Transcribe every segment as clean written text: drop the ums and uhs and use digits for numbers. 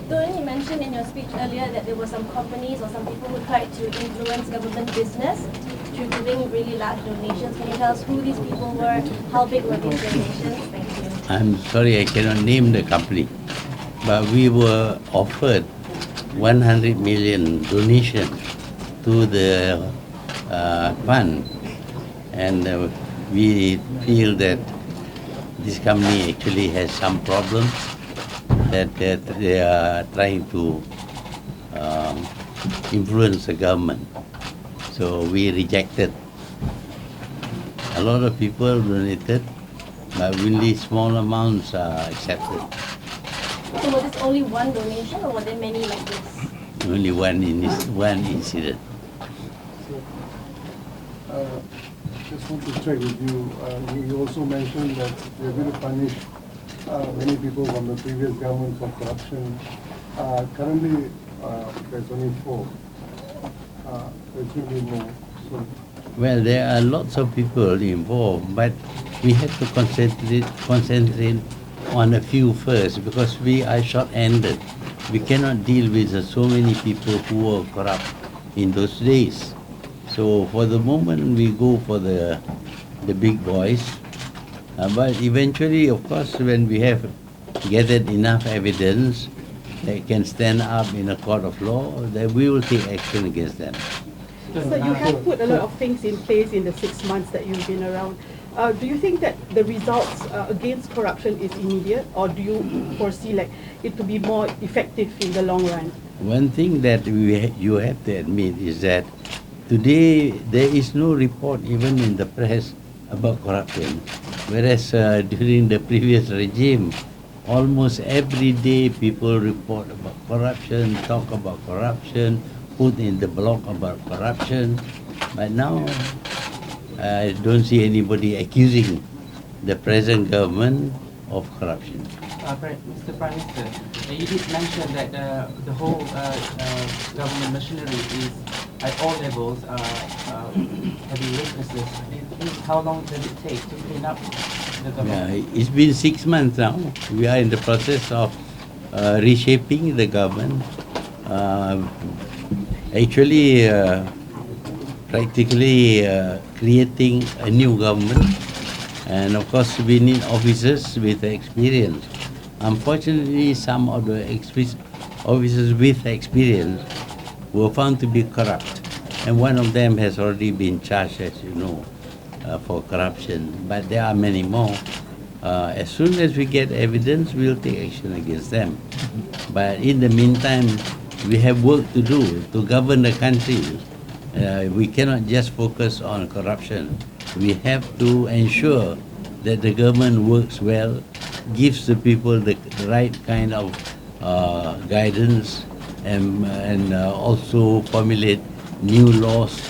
Though you mentioned in your speech earlier that there were some companies or some people who tried to influence government business through giving really large donations. Can you tell us who these people were? How big were these donations? Thank you. I'm sorry, I cannot name the company, but we were offered 100 million donation to the fund, and we feel that this company actually has some problems that they are trying to influence the government. So we rejected. A lot of people donated, but only small amounts are accepted. So was this only one donation or were there many like this? Only one incident. Just want to check with you. You also mentioned that they're going to punish many people from the previous government for corruption. Currently, there's only 4. There should be more. So, Well, there are lots of people involved, but we have to concentrate on a few first because we are short-handed. We cannot deal with so many people who were corrupt in those days. So for the moment, we go for the big boys. But eventually, of course, when we have gathered enough evidence that can stand up in a court of law, then we will take action against them. So you have put a lot of things in place in the 6 months that you've been around. Do you think that the results against corruption is immediate, or do you foresee like it to be more effective in the long run? One thing that you have to admit is that today there is no report even in the press about corruption, whereas during the previous regime, almost every day people report about corruption, talk about corruption, put in the blog about corruption. But now I don't see anybody accusing the present government of corruption. Mr. Prime Minister, you did mention that the whole government machinery is at all levels having weaknesses. How long does it take to clean up the government? It's been 6 months now. We are in the process of reshaping the government. Actually, practically creating a new government. And of course, we need officers with experience. Unfortunately, some of the officers with experience were found to be corrupt. And one of them has already been charged, as you know, for corruption. But there are many more. As soon as we get evidence, we'll take action against them. But in the meantime, we have work to do to govern the country. We cannot just focus on corruption. We have to ensure that the government works well, gives the people the right kind of guidance, and also formulate new laws,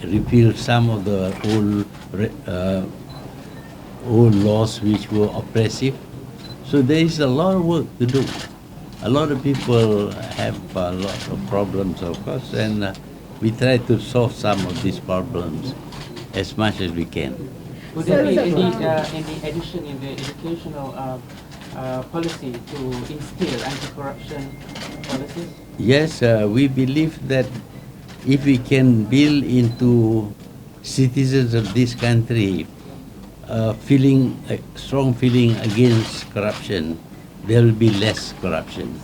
repeal some of the old laws which were oppressive. So there is a lot of work to do. A lot of people have a lot of problems, of course, and we try to solve some of these problems as much as we can. Would there be any addition in the educational policy to instill anti-corruption policies? Yes, we believe that if we can build into citizens of this country a strong feeling against corruption, there will be less corruption.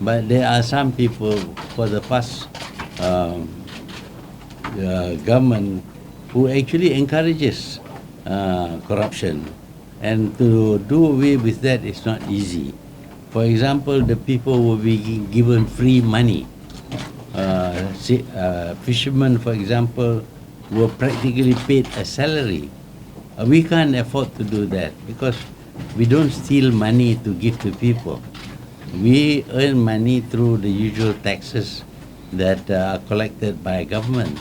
But there are some people for the past government who actually encourages corruption, and to do away with that is not easy. For example, the people will be given free money. Fishermen, for example, were practically paid a salary. We can't afford to do that because we don't steal money to give to people. We earn money through the usual taxes that are collected by government,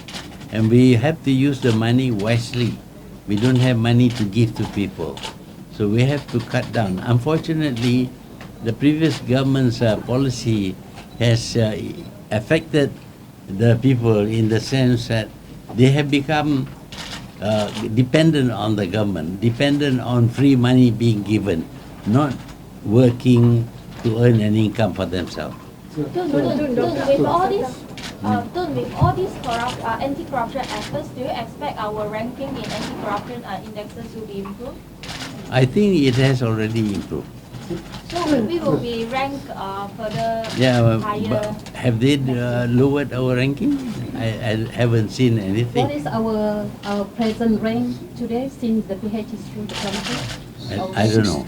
and we have to use the money wisely. We don't have money to give to people, so we have to cut down. Unfortunately, the previous government's policy has affected the people in the sense that they have become dependent on the government, dependent on free money being given. not working to earn an income for themselves. With all these, with all these anti-corruption efforts, do you expect our ranking in anti-corruption indexes will be improved? I think it has already improved. So we will be ranked further higher. But have they lowered our ranking? I haven't seen anything. What is our present rank today since the PH is through the country? I don't know.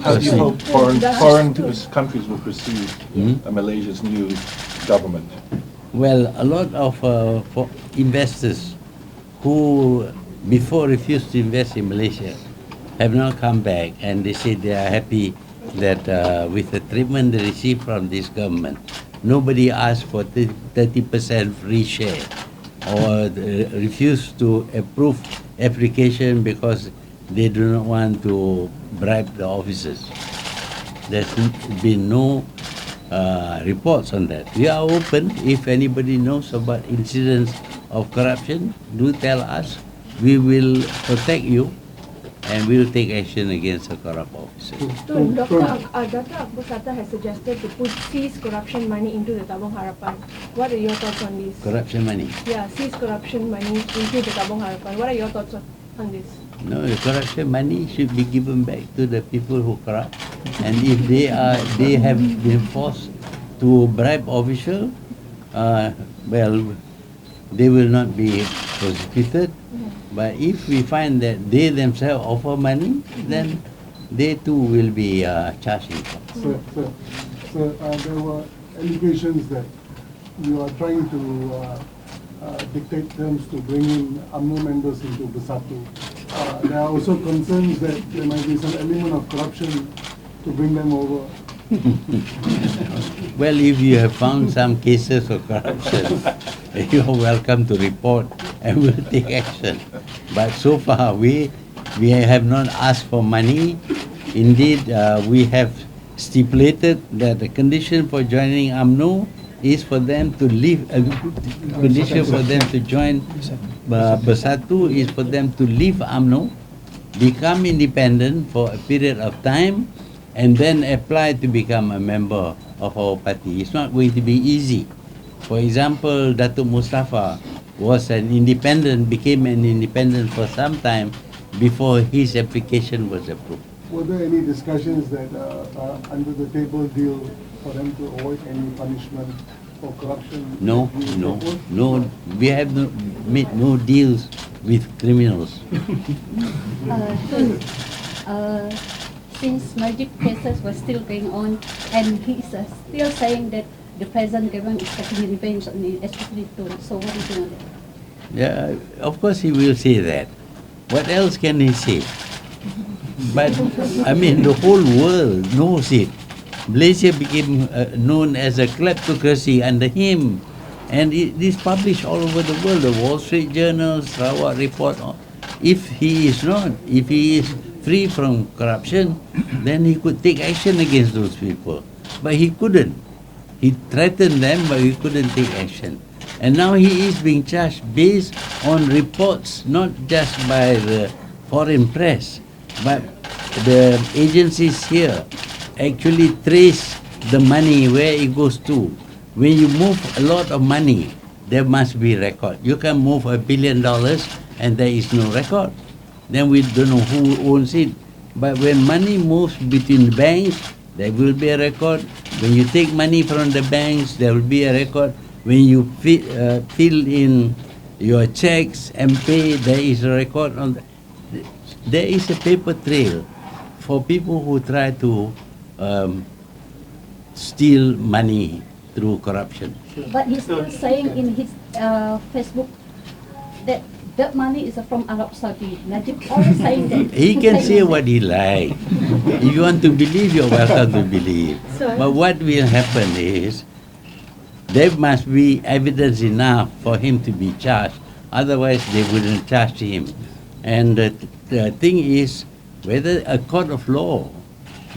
How do you hope foreign countries will perceive Malaysia's new government? Well, a lot of for investors who before refused to invest in Malaysia have now come back, and they say they are happy that with the treatment they receive from this government, nobody asked for 30% free share or refused to approve application because they do not want to bribe the officers. There's been no reports on that. We are open. If anybody knows about incidents of corruption, do tell us. We will protect you, and we will take action against the corrupt officers. Dr. Akbar Sata has suggested to seize corruption money into the Tabung Harapan. What are your thoughts on this? Corruption money? Yeah, seize corruption money into the Tabung Harapan. What are your thoughts on this? No, the corruption money should be given back to the people who corrupt. And if they have been forced to bribe official, well, they will not be prosecuted. But if we find that they themselves offer money, then they too will be charged. So there were allegations that you are trying to dictate terms to bring in UMNO members into Bersatu. There are also concerns that there might be some element of corruption to bring them over. Well, if you have found some cases of corruption, you are welcome to report and we'll take action. But so far, we have not asked for money. Indeed, we have stipulated that the condition for joining UMNO is for them to leave, condition for them to join Bersatu is for them to leave UMNO, become independent for a period of time, and then apply to become a member of our party. It's not going to be easy. For example, Datuk Mustafa was an independent, became an independent for some time before his application was approved. Were there any discussions that under the table deal for them to avoid any punishment for corruption? No. We have made no deals with criminals. Since Najib cases were still going on, and he's still saying that the present government is taking revenge on the especially Tun. So what do you think of that? Yeah, of course he will say that. What else can he say? But, I mean, the whole world knows it. Malaysia became known as a kleptocracy under him. And it is published all over the world, the Wall Street Journal, Sarawak Report. If he is free from corruption, then he could take action against those people. But he couldn't. He threatened them, but he couldn't take action. And now he is being charged based on reports, not just by the foreign press, but the agencies here actually trace the money, where it goes to. When you move a lot of money, there must be record. You can move $1 billion and there is no record. Then we don't know who owns it. But when money moves between banks, there will be a record. When you take money from the banks, there will be a record. When you fill in your checks and pay, there is a record on there is a paper trail for people who try to steal money through corruption. But he's still saying in his Facebook that that money is from Arab Saudi. Najib always saying that. He can say what he likes. If you want to believe, you're welcome to believe. But what will happen is, there must be evidence enough for him to be charged. Otherwise, they wouldn't charge him. And the thing is, whether a court of law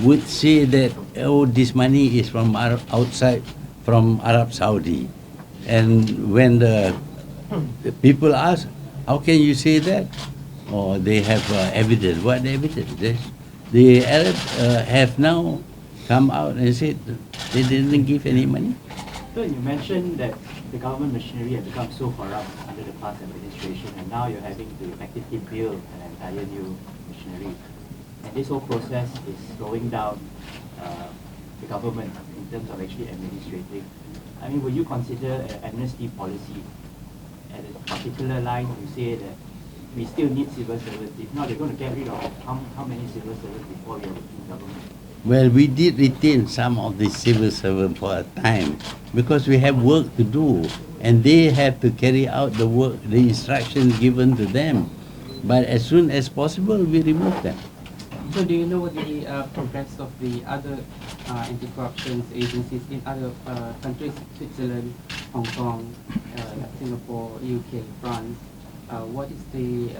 would say that, oh, this money is from outside, from Arab Saudi. And when the people ask, how can you say that? Oh, they have evidence. What evidence? The Arabs have now come out and said they didn't give any money. So you mentioned that the government machinery had become so corrupt under the past administration, and now you're having to effectively build an entire new machinery. And this whole process is slowing down the government in terms of actually administrating. I mean, would you consider an amnesty policy at a particular line to say that we still need civil servants? If not, they're going to get rid of how many civil servants before we have a clean government? Well, we did retain some of the civil servants for a time because we have work to do and they have to carry out the work, the instructions given to them. But as soon as possible, we remove them. So do you know the progress of the other anti-corruption agencies in other countries, Switzerland, Hong Kong, Singapore, UK, France? What is the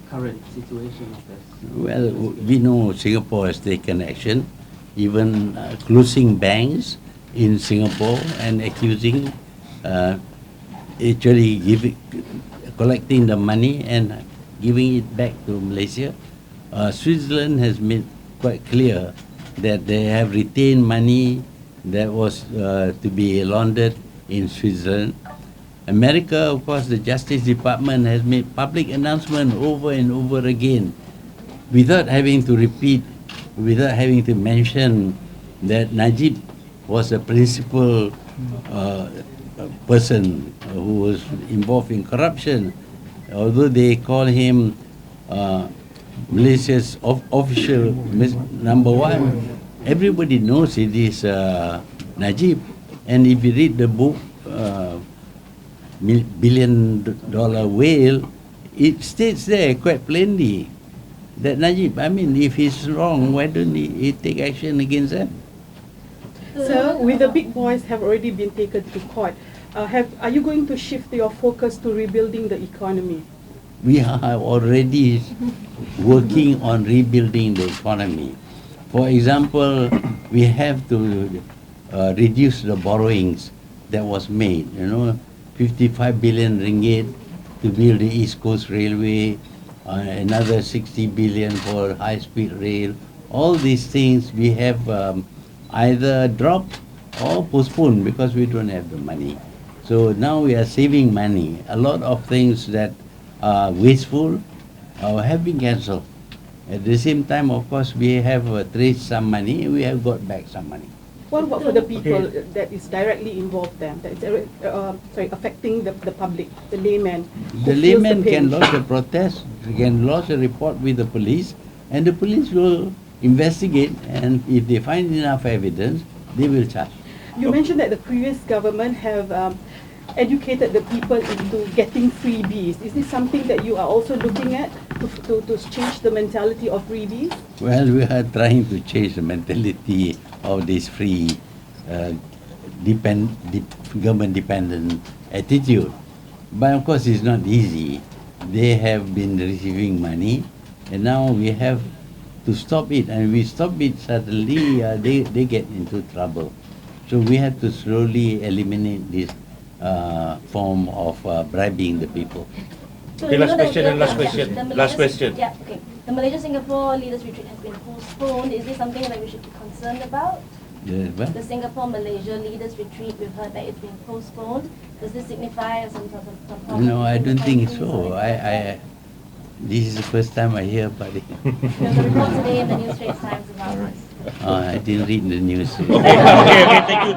current situation of this? Well, we know Singapore has taken action, even closing banks in Singapore and accusing, collecting the money and giving it back to Malaysia. Switzerland has made quite clear that they have retained money that was to be laundered in Switzerland. America, of course, the Justice Department has made public announcement over and over again without having to repeat, without having to mention that Najib was a principal person who was involved in corruption. Although they call him Malaysia's official number one, everybody knows it is Najib. And if you read the book, billion-dollar whale, it states there quite plainly that Najib, I mean, if he's wrong, why don't he take action against them? Sir, with the big boys have already been taken to court, are you going to shift your focus to rebuilding the economy? We are already working on rebuilding the economy. For example, we have to reduce the borrowings that was made, 55 billion ringgit to build the East Coast Railway, another 60 billion for high-speed rail. All these things we have either dropped or postponed because we don't have the money. So now we are saving money. A lot of things that are wasteful have been cancelled. At the same time, of course, we have traced some money. We have got back some money. What about for the people that is directly involved then, that is affecting the public, the layman? The layman can lodge a protest, can lodge a report with the police, and the police will investigate, and if they find enough evidence, they will charge. You mentioned that the previous government have educated the people into getting freebies. Is this something that you are also looking at to change the mentality of freebies? Well, we are trying to change the mentality of this free, government-dependent attitude. But of course, it's not easy. They have been receiving money, and now we have to stop it. And we stop it, suddenly they get into trouble. So we have to slowly eliminate this form of bribing the people. So Okay, last question and last yeah, question. the Last question. Yeah, okay. The Malaysia-Singapore Leaders Retreat has been postponed. Is this something that we should be concerned about? The Singapore-Malaysia Leaders Retreat, we've heard that it's been postponed. Does this signify some sort of problem? No, I don't think so. This is the first time I hear about it. There's a report today in the New Straits Times about this. I didn't read the news. Okay, thank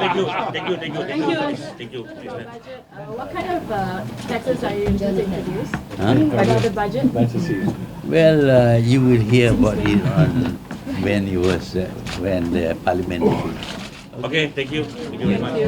you. What kind of taxes are you going to introduce? Huh? About the budget? Well, you will hear about it on when the parliament. Okay, thank you. Thank you very much.